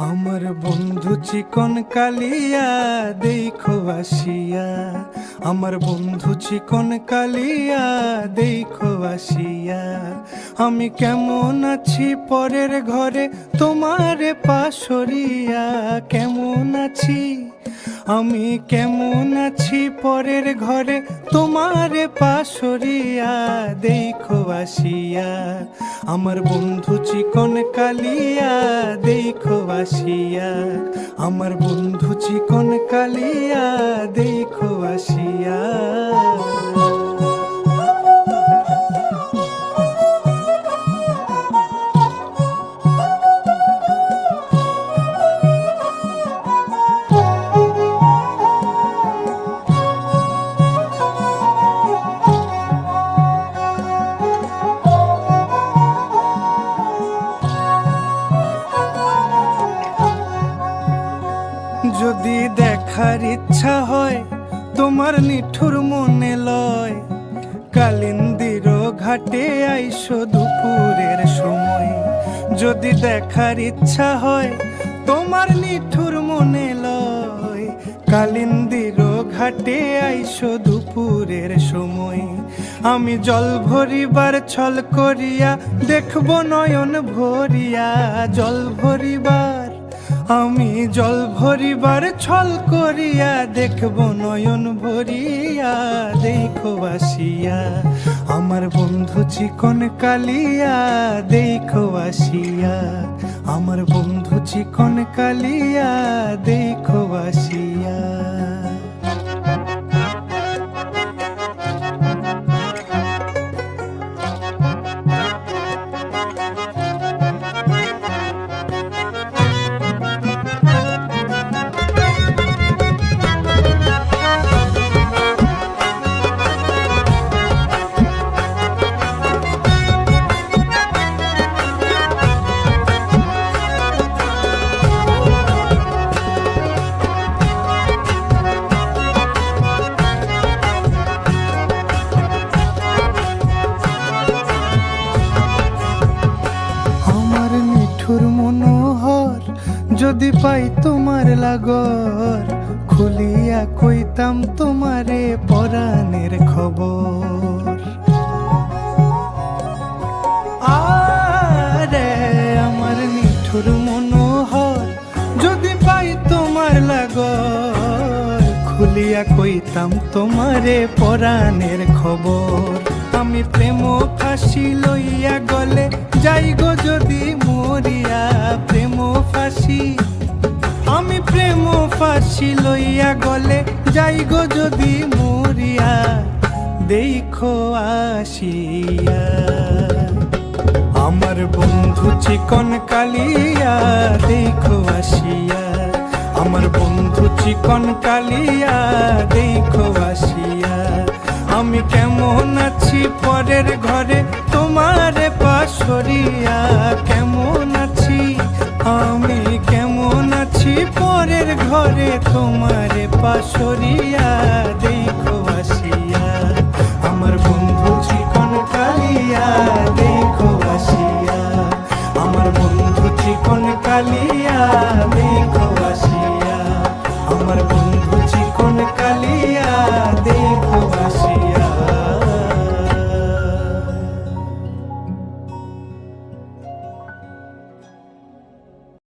আমার বন্ধু চিকন কালিয়া দেখো আসিয়া, আমার বন্ধু চিকন কালিয়া দেখো আসিয়া। আমি কেমন আছি পরের ঘরে তোমার পাশরিয়া, কেমন আছি আমি কেমন আছি পরের ঘরে তোমার পাশরিয়া দেখো আসিয়া। আমার বন্ধু চিকন কালিয়া দেখো আসিয়া, আমার বন্ধু চিকন কালিয়া দেখো আসিয়া। যদি দেখার ইচ্ছা হয় তোমার নিঠুর মনে লয়, কালিন্দির ঘাটে আইসো দুপুরের সময়। যদি দেখার ইচ্ছা হয় তোমার নিঠুর মনে লয়, কালিন্দির ঘাটে আইসো দুপুরের সময়। আমি জল ভরিবার ছল করিয়া দেখব নয়ন ভরিয়া, জল ভরিবার আমি জল ভরিবার ছল করিয়া দেখব নয়ন ভরিয়া দেখো আসিয়া। আমার বন্ধু চিকন কালিয়া দেখো আসিয়া, আমার বন্ধু চিকন কালিয়া দেখো আসিয়া। মনোহর যদি পাই তোমার লাগর, খুলিয়া কইতাম তোমারে পরাণের খবর। আরে আমার নিঠুর মনোহর যদি পাই তোমার লাগর, খুলিয়া কইতাম তোমারে পরাণের খবর। আমি প্রেম ফাঁসি লইয়া গলে যাই গো যদি মরিয়া, প্রেম ফাঁসি আমি প্রেম ফাঁসি লইয়া গলে যাই গো যদি মরিয়া দেখো আসিয়া। আমার বন্ধু চিকন কালিয়া দেখো আসিয়া, আমার বন্ধু চিকন কালিয়া দেখো আসিয়া। আমি কেমন আছি পরের ঘরে তোমার পাশরিয়া, কেমন আছি আমি কেমন আছি পরের ঘরে তোমার পাশরিয়া দেখো আসিয়া। আমার বন্ধু চিকন কালিয়া দেখো আসিয়া, আমার বন্ধু চিকন কালিয়া।